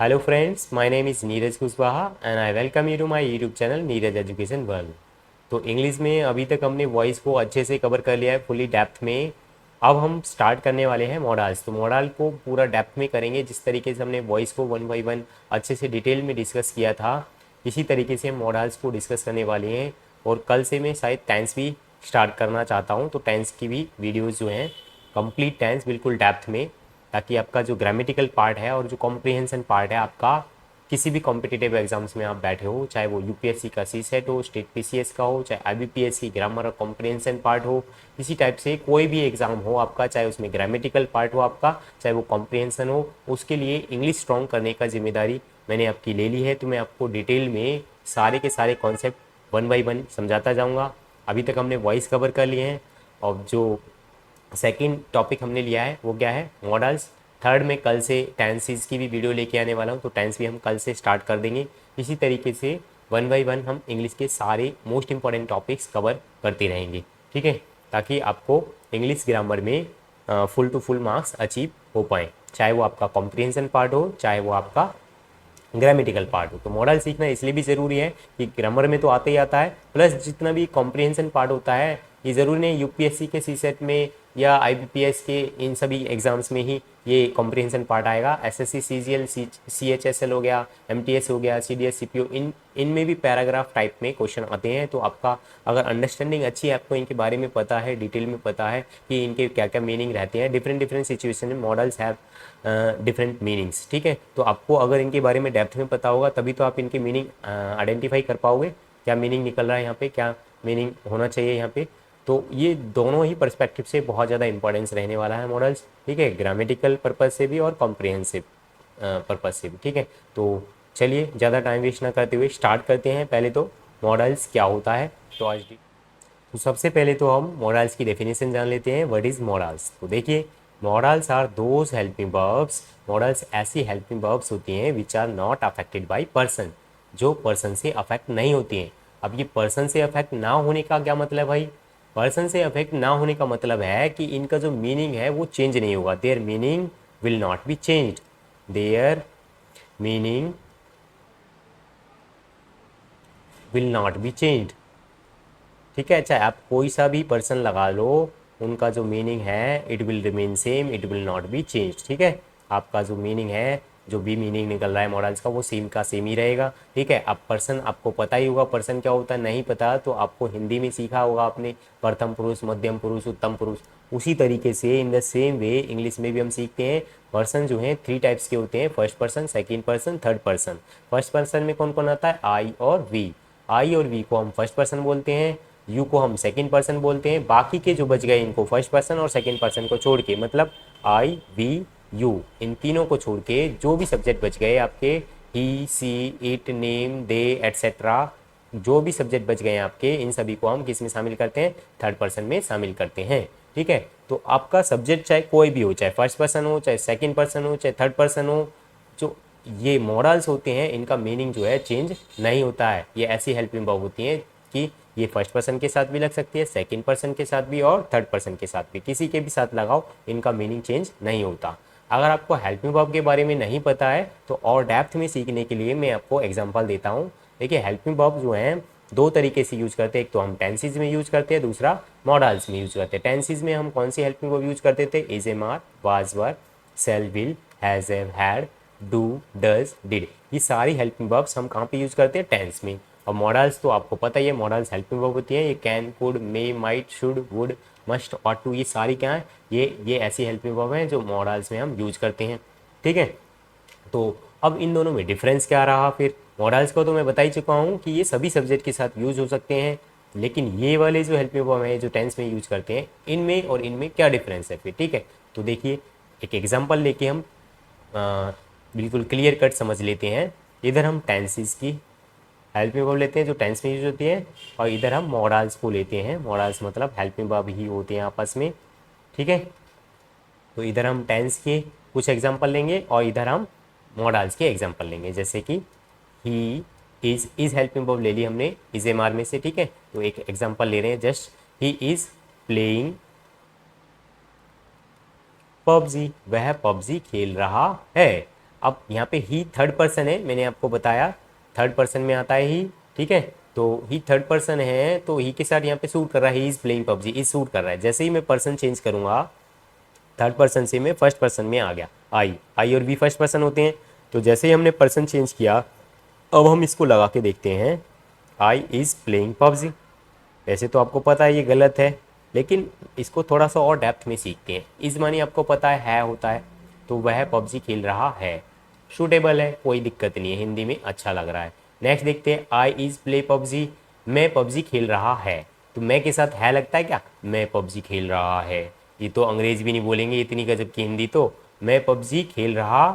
Hello friends, my name is Neeraj Kushwaha and I welcome you to my YouTube channel Neeraj education world. तो English में अभी तक हमने voice को अच्छे से कवर कर लिया है, फुली डेप्थ में। अब हम स्टार्ट करने वाले हैं मॉडल्स। तो मॉडल को पूरा डेप्थ में करेंगे, जिस तरीके से हमने वॉइस को वन बाई वन अच्छे से डिटेल में डिस्कस किया था, इसी तरीके से हम मॉडल्स को डिस्कस करने वाले हैं। और कल से मैं शायद टेंस भी स्टार्ट करना चाहता हूँ, तो टेंस की भी वीडियोज़ जो हैं कंप्लीट टेंस बिल्कुल डेप्थ में, ताकि आपका जो ग्रामेटिकल पार्ट है और जो कॉम्प्रिहेंशन पार्ट है आपका, किसी भी कॉम्पिटिटिव एग्जाम्स में आप बैठे हो, चाहे वो यूपीएससी का सी सेट हो, स्टेट पीसीएस का हो, चाहे आईबीपीएस की ग्रामर और कॉम्प्रिहेंशन पार्ट हो, इसी टाइप से कोई भी एग्जाम हो आपका, चाहे उसमें ग्रामेटिकल पार्ट हो आपका, चाहे वो कॉम्प्रिहेंशन हो, उसके लिए इंग्लिश स्ट्रॉन्ग करने का जिम्मेदारी मैंने आपकी ले ली है। तो मैं आपको डिटेल में सारे के सारे कॉन्सेप्ट वन बाई वन समझाता जाऊँगा। अभी तक हमने वॉइस कवर कर लिए हैं, और जो सेकंड टॉपिक हमने लिया है वो क्या है, मॉडल्स। थर्ड में कल से टेंसेस की भी वीडियो लेके आने वाला हूँ, तो टेंस भी हम कल से स्टार्ट कर देंगे। इसी तरीके से वन बाई वन हम इंग्लिश के सारे मोस्ट इंपॉर्टेंट टॉपिक्स कवर करते रहेंगे, ठीक है, ताकि आपको इंग्लिश ग्रामर में full to full marks achieve हो पाएँ, चाहे वो आपका कॉम्प्रिहेंशन पार्ट हो, चाहे वो आपका ग्रामेटिकल पार्ट हो। तो मॉडल सीखना इसलिए भी ज़रूरी है कि ग्रामर में तो आता ही आता है, प्लस जितना भी कॉम्प्रिहेंशन पार्ट होता है, ये ज़रूरी नहीं यूपीएससी के सी सेट में या आईबीपीएस के इन सभी एग्जाम्स में ही ये कॉम्प्रिहेंशन पार्ट आएगा। एसएससी सीजीएल सीएचएसएल हो गया, एमटीएस हो गया, सीडीएस सीपीओ, इनमें भी पैराग्राफ टाइप में क्वेश्चन आते हैं। तो आपका अगर अंडरस्टैंडिंग अच्छी है, आपको इनके बारे में पता है, डिटेल में पता है कि इनके क्या क्या मीनिंग रहते हैं, डिफरेंट डिफरेंट सिचुएशन में मॉडल्स हैव डिफरेंट मीनिंग्स, ठीक है। तो आपको अगर इनके बारे में डेप्थ में पता होगा, तभी तो आप इनके मीनिंग आइडेंटिफाई कर पाओगे, क्या मीनिंग निकल रहा है यहाँ पे, क्या मीनिंग होना चाहिए यहाँ पे। तो ये दोनों ही पर्सपेक्टिव से बहुत ज़्यादा इंपॉर्टेंस रहने वाला है मॉडल्स, ठीक है, ग्रामेटिकल पर्पज़ से भी और कॉम्प्रिहेंसिव पर्पज़ से भी, ठीक है। तो चलिए ज़्यादा टाइम वेस्ट ना करते हुए स्टार्ट करते हैं। पहले तो मॉडल्स क्या होता है, तो सबसे पहले तो हम मॉडल्स की डेफिनेशन जान लेते हैं। What is modals? तो देखिए, modals are those helping verbs. Modals ऐसी हेल्पिंग वर्ब्स होती हैं which are not affected by person, जो पर्सन से अफेक्ट नहीं होती हैं। अब ये पर्सन से अफेक्ट ना होने का क्या मतलब भाई? पर्सन से अफेक्ट ना होने का मतलब है कि इनका जो मीनिंग है वो चेंज नहीं होगा। There meaning will not be changed. There meaning will not be changed, ठीक है। चाहे आप कोई सा भी पर्सन लगा लो, उनका जो मीनिंग है it will remain same, it will not be change, ठीक है। आपका जो मीनिंग है, जो भी मीनिंग निकल रहा है मॉडल्स का, वो सेम का सेम ही रहेगा, ठीक है। अब पर्सन आपको पता ही होगा, पर्सन क्या होता है, नहीं पता तो आपको हिंदी में सीखा होगा आपने, प्रथम पुरुष, मध्यम पुरुष, उत्तम पुरुष। उसी तरीके से in the same way English में भी हम सीखते हैं। पर्सन जो है थ्री टाइप्स के होते हैं, first person, second person, third person. First person में कौन कौन आता है? आई और वी। आई और वी को हम फर्स्ट पर्सन बोलते हैं, यू को हम सेकंड पर्सन बोलते हैं। बाकी के जो बच गए इनको फर्स्ट पर्सन और सेकंड पर्सन को छोड़ के, मतलब आई वी यू, इन तीनों को छोड़ के जो भी सब्जेक्ट बच गए आपके, he she it name they etcetera, जो भी सब्जेक्ट बच गए हैं आपके, इन सभी को हम किस में शामिल करते हैं? थर्ड पर्सन में शामिल करते हैं, ठीक है। तो आपका सब्जेक्ट चाहे कोई भी हो, चाहे फर्स्ट पर्सन हो, चाहे सेकेंड पर्सन हो, चाहे थर्ड पर्सन हो, जो ये मॉडल्स होते हैं इनका मीनिंग जो है चेंज नहीं होता है। ये ऐसी हेल्पिंग वर्ब होती हैं कि ये फर्स्ट पर्सन के साथ भी लग सकती है, सेकंड पर्सन के साथ भी और थर्ड पर्सन के साथ भी, किसी के भी साथ लगाओ, इनका मीनिंग चेंज नहीं होता। अगर आपको हेल्पिंग वर्ब के बारे में नहीं पता है तो और डेप्थ में सीखने के लिए मैं आपको एग्जांपल देता हूँ। देखिए, हेल्पिंग वर्ब जो हैं दो तरीके से यूज करते हैं, एक तो हम टेंसेज में यूज करते हैं, दूसरा मॉडल्स में यूज करते हैं। टेंसेज में हम कौन सी हेल्पिंग वर्ब यूज करते थे? Is, am are, was, were, shall, will, has, have, had, do, does, did, ये सारी हेल्पिंग वर्ब्स हम कहाँ पे यूज करते हैं? टेंस में। और मॉडल्स तो आपको पता ही है, मॉडल्स हेल्पिंग वर्ब होती है, ये can, could, may, might, should, would, must, ought to, ये सारी क्या है? ये ऐसी हेल्पिंग वर्ब हैं जो मॉडल्स में हम यूज करते हैं, ठीक है। तो अब इन दोनों में डिफरेंस क्या रहा फिर? मॉडल्स को तो मैं बता ही चुका हूँ कि ये सभी सब्जेक्ट के साथ यूज हो सकते हैं, लेकिन ये वाले जो हेल्पिंग वर्ब हैं जो टेंस में यूज करते हैं, इनमें और इनमें क्या डिफरेंस है फिर, ठीक है। तो देखिए, एक एग्जाम्पल लेके हम बिल्कुल क्लियर कट समझ लेते हैं। इधर हम टेंसेस की हेल्पिंग वर्ब लेते हैं जो टेंस में यूज होती है, और इधर हम मॉडल्स को लेते हैं। मॉडल्स मतलब हेल्पिंग वर्ब ही होते हैं आपस में, ठीक है। तो इधर हम टेंस के कुछ एग्जांपल लेंगे और इधर हम मॉडल्स के एग्जांपल लेंगे, जैसे कि ही इज हेल्पिंग वर्ब ले ली हमने इज एम आर में से, ठीक है। तो एक एग्जांपल ले रहे हैं, just he is playing PUBG, वह पबजी खेल रहा है। अब यहाँ पे ही थर्ड पर्सन है, मैंने आपको बताया थर्ड पर्सन में आता है ही, ठीक है। तो ही थर्ड पर्सन है तो ही के साथ यहाँ पे सूट कर रहा है, he is playing PUBG, is suit कर रहा है। जैसे ही मैं पर्सन चेंज करूँगा थर्ड पर्सन से मैं फर्स्ट पर्सन में आ गया, आई और वी फर्स्ट पर्सन होते हैं। तो जैसे ही हमने पर्सन चेंज किया, अब हम इसको लगा के देखते हैं, आई इज़ प्लेइंग पबजी। वैसे तो आपको पता है ये गलत है, लेकिन इसको थोड़ा सा और डेप्थ में सीखते हैं। इस मानी आपको पता है होता है, तो वह पबजी खेल रहा है, शूटेबल है, कोई दिक्कत नहीं है, हिंदी में अच्छा लग रहा है। नेक्स्ट देखते हैं, आई इज़ प्ले पबजी, मैं पबजी खेल रहा है। तो मैं के साथ है लगता है क्या, मैं पबजी खेल रहा है। ये तो अंग्रेज भी नहीं बोलेंगे, इतनी गजब की हिंदी। तो मैं पबजी खेल रहा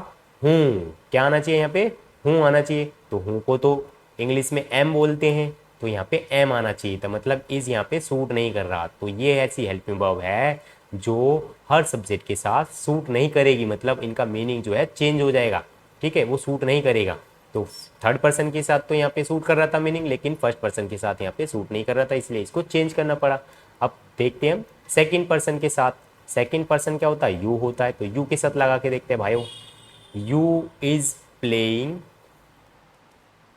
हूँ, क्या आना चाहिए यहाँ पे, हूँ आना चाहिए। तो हूँ को तो इंग्लिश में एम बोलते हैं, तो यहाँ पे एम आना चाहिए था, मतलब इज यहाँ पे सूट नहीं कर रहा। तो ये ऐसी हेल्पिंग वर्ब है जो हर सब्जेक्ट के साथ सूट नहीं करेगी, मतलब इनका मीनिंग जो है चेंज हो जाएगा, ठीक है, वो सूट नहीं करेगा। तो थर्ड पर्सन के साथ तो यहाँ पे सूट कर रहा था मीनिंग, लेकिन फर्स्ट पर्सन के साथ यहाँ पे सूट नहीं कर रहा था, इसलिए इसको चेंज करना पड़ा। अब देखते हैं हम सेकेंड पर्सन के साथ। सेकेंड पर्सन क्या होता है, यू होता है, तो यू के साथ लगा के देखते हैं भाइयों। You is playing,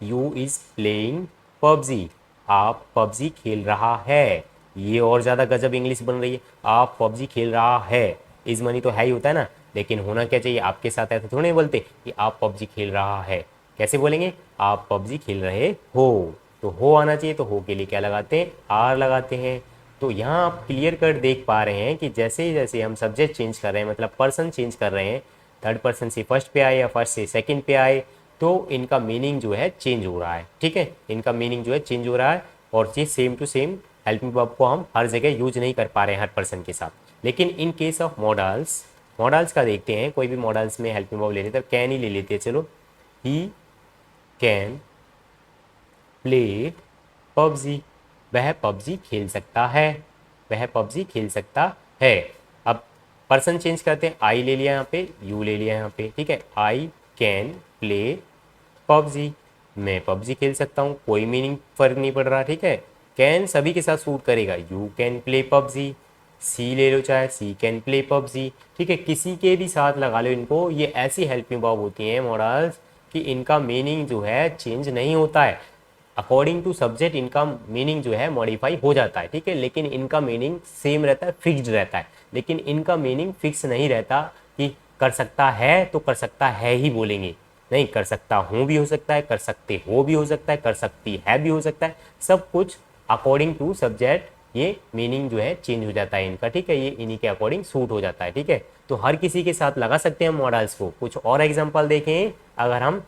you is playing PUBG, आप पबजी खेल रहा है। ये और ज़्यादा गजब इंग्लिश बन रही है, आप पबजी खेल रहा है। इज मनी तो है ही होता है ना, लेकिन होना क्या चाहिए, आपके साथ ऐसा थोड़ी नहीं बोलते कि आप पबजी खेल रहा है। कैसे बोलेंगे, आप पबजी खेल रहे हो। तो हो आना चाहिए, तो हो के लिए क्या लगाते हैं, आर लगाते हैं। तो यहाँ आप क्लियर कट देख पा रहे हैं कि जैसे जैसे हम सब्जेक्ट चेंज कर रहे हैं, मतलब पर्सन चेंज कर रहे हैं, थर्ड पर्सन से फर्स्ट पे आए या फर्स्ट से सेकंड पे आए, तो इनका मीनिंग जो है चेंज हो रहा है, ठीक है, इनका मीनिंग जो है चेंज हो रहा है। और ये same to same helping verb को हम हर जगह यूज नहीं कर पा रहे हैं हर पर्सन के साथ। लेकिन in case of models, models का देखते हैं, कोई भी मॉडल्स में हेल्पिंग वर्ब ले लेते हैं, कैन ही ले लेते हैं, चलो, ही कैन प्ले पबजी, वह पबजी खेल सकता है, वह पबजी खेल सकता है। अब पर्सन चेंज करते हैं, आई ले लिया यहाँ पे, यू ले लिया यहाँ पे, ठीक है, आई कैन प्ले पबजी, मैं पबजी खेल सकता हूँ, कोई मीनिंग फर्क नहीं पड़ रहा, ठीक है। कैन सभी के साथ सूट करेगा, यू कैन प्ले पबजी, सी ले लो चाहे, सी कैन प्ले पबजी, ठीक है, किसी के भी साथ लगा लो इनको। ये ऐसी हेल्पिंग वर्ब होती हैं मॉडल्स कि इनका मीनिंग जो है चेंज नहीं होता है, अकॉर्डिंग टू सब्जेक्ट इनका मीनिंग जो है मॉडिफाई हो जाता है, ठीक है, लेकिन इनका मीनिंग सेम रहता है, फिक्स्ड रहता है। लेकिन इनका मीनिंग फिक्स नहीं रहता कि कर सकता है तो कर सकता है ही बोलेंगे, नहीं, कर सकता हूँ भी हो सकता है, कर सकते हो भी हो सकता है, कर सकती है भी हो सकता है, सब कुछ अकॉर्डिंग टू सब्जेक्ट ये मीनिंग जो है चेंज हो जाता है इनका, ठीक है, ये इन्हीं के अकॉर्डिंग सूट हो जाता है, ठीक है। तो हर किसी के साथ लगा सकते हैं मॉडल्स को। कुछ और एग्जांपल देखें अगर हम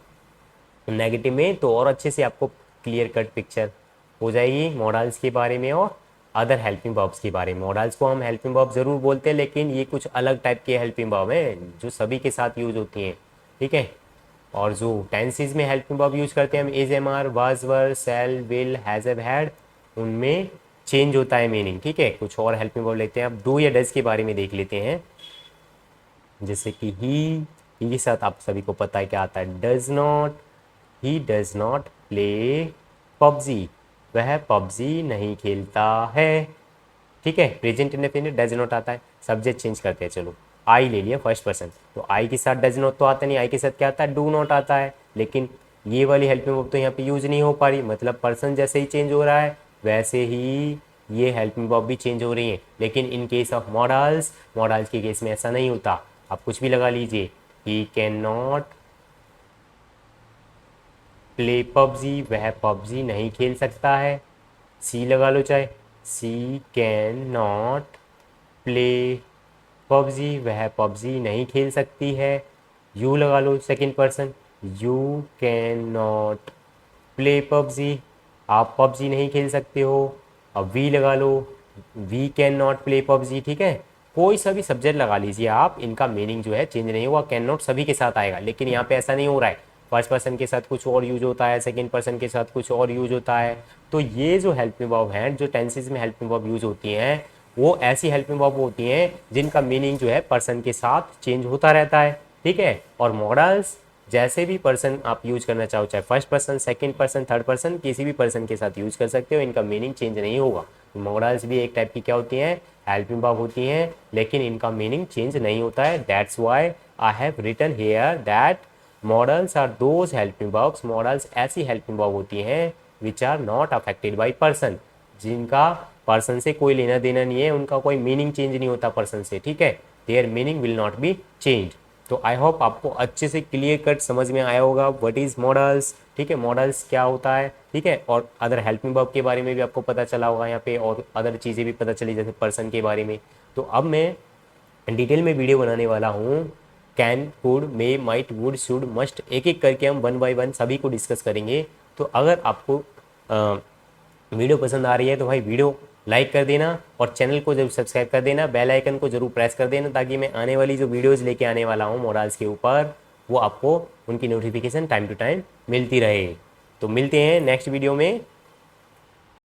नेगेटिव में, तो और अच्छे से आपको क्लियर कट पिक्चर हो जाएगी मॉडल्स के बारे में और अदर हेल्पिंग वर्ब्स के बारे में। मॉडल्स को हम हेल्पिंग वर्ब ज़रूर बोलते हैं, लेकिन ये कुछ अलग टाइप के हेल्पिंग वर्ब हैं जो सभी के साथ यूज होती हैं, ठीक है। और जो टेंसेज में हेल्पिंग वर्ब यूज करते हैं हम, is, am, are, was, were, shall, will, has, have, had, उनमें चेंज होता है मीनिंग, ठीक है। कुछ और हेल्पिंग वर्ब लेते हैं, अब डू या डज के बारे में देख लेते हैं। जैसे कि ही के साथ आप सभी को पता है क्या आता है, does not, he does not play PUBG, वह पबजी नहीं खेलता है, ठीक है। प्रेजेंट इंडेफिनिट डज नॉट आता है, सब्जेक्ट चेंज करते हैं, चलो, आई ले लिया फर्स्ट पर्सन, तो आई के साथ डज नॉट तो आता नहीं, आई के साथ क्या आता है, डू नॉट आता है। लेकिन ये वाली हेल्पिंग वर्ब तो यहाँ पे यूज नहीं हो पा रही, मतलब पर्सन जैसे ही चेंज हो रहा है वैसे ही ये हेल्पिंग वर्ब भी चेंज हो रही है। लेकिन in case of models, models के केस में ऐसा नहीं होता, आप कुछ भी लगा लीजिए, he can not play PUBG, वह पबजी नहीं खेल सकता है, सी लगा लो चाहे, she can not play PUBG, वह पबजी नहीं खेल सकती है। यू लगा लो second person, you can not play PUBG, आप पबजी नहीं खेल सकते हो। अब वी लगा लो, we can not play PUBG, ठीक है। कोई सा भी सब्जेक्ट लगा लीजिए आप, इनका मीनिंग जो है चेंज नहीं हुआ, कैन नॉट सभी के साथ आएगा, लेकिन यहाँ पे ऐसा नहीं हो रहा है, फर्स्ट पर्सन के साथ कुछ और यूज होता है, सेकंड पर्सन के साथ कुछ और यूज होता है। तो ये जो हेल्पिंग वर्ब हैं, जो टेंसेज में हेल्पिंग वर्ब यूज होती हैं, वो ऐसी हेल्पिंग वर्ब होती हैं जिनका मीनिंग जो है पर्सन के साथ चेंज होता रहता है, ठीक है। और मॉडल्स जैसे भी पर्सन आप यूज करना चाहो, चाहे first person, second person, third person, किसी भी पर्सन के साथ यूज कर सकते हो, इनका मीनिंग चेंज नहीं होगा। मॉडल्स भी एक टाइप की क्या होती हैं, हेल्पिंग वर्ब होती हैं, लेकिन इनका मीनिंग चेंज नहीं होता है। That's why I have written here that modals are those helping verbs, modals ऐसी हेल्पिंग वर्ब होती हैं which are not affected by person, जिनका पर्सन से कोई लेना देना नहीं है, उनका कोई मीनिंग चेंज नहीं होता पर्सन से, ठीक है, there meaning will not be change. तो आई होप आपको अच्छे से क्लियर कट समझ में आया होगा व्हाट इज़ मॉडल्स, ठीक है, मॉडल्स क्या होता है, ठीक है, और अदर हेल्पिंग वर्ब के बारे में भी आपको पता चला होगा यहाँ पे, और अदर चीज़ें भी पता चली जैसे पर्सन के बारे में। तो अब मैं डिटेल में वीडियो बनाने वाला हूँ, can, could, may, might, would, should, must, एक एक करके हम वन बाय वन सभी को डिस्कस करेंगे। तो अगर आपको वीडियो पसंद आ रही है तो भाई वीडियो लाइक कर देना और चैनल को जरूर सब्सक्राइब कर देना, बेल आइकन को जरूर प्रेस कर देना, ताकि मैं आने वाली जो वीडियोज़ लेके आने वाला हूँ मॉडल्स के ऊपर वो आपको उनकी नोटिफिकेशन टाइम टू टाइम मिलती रहे। तो मिलते हैं नेक्स्ट वीडियो में।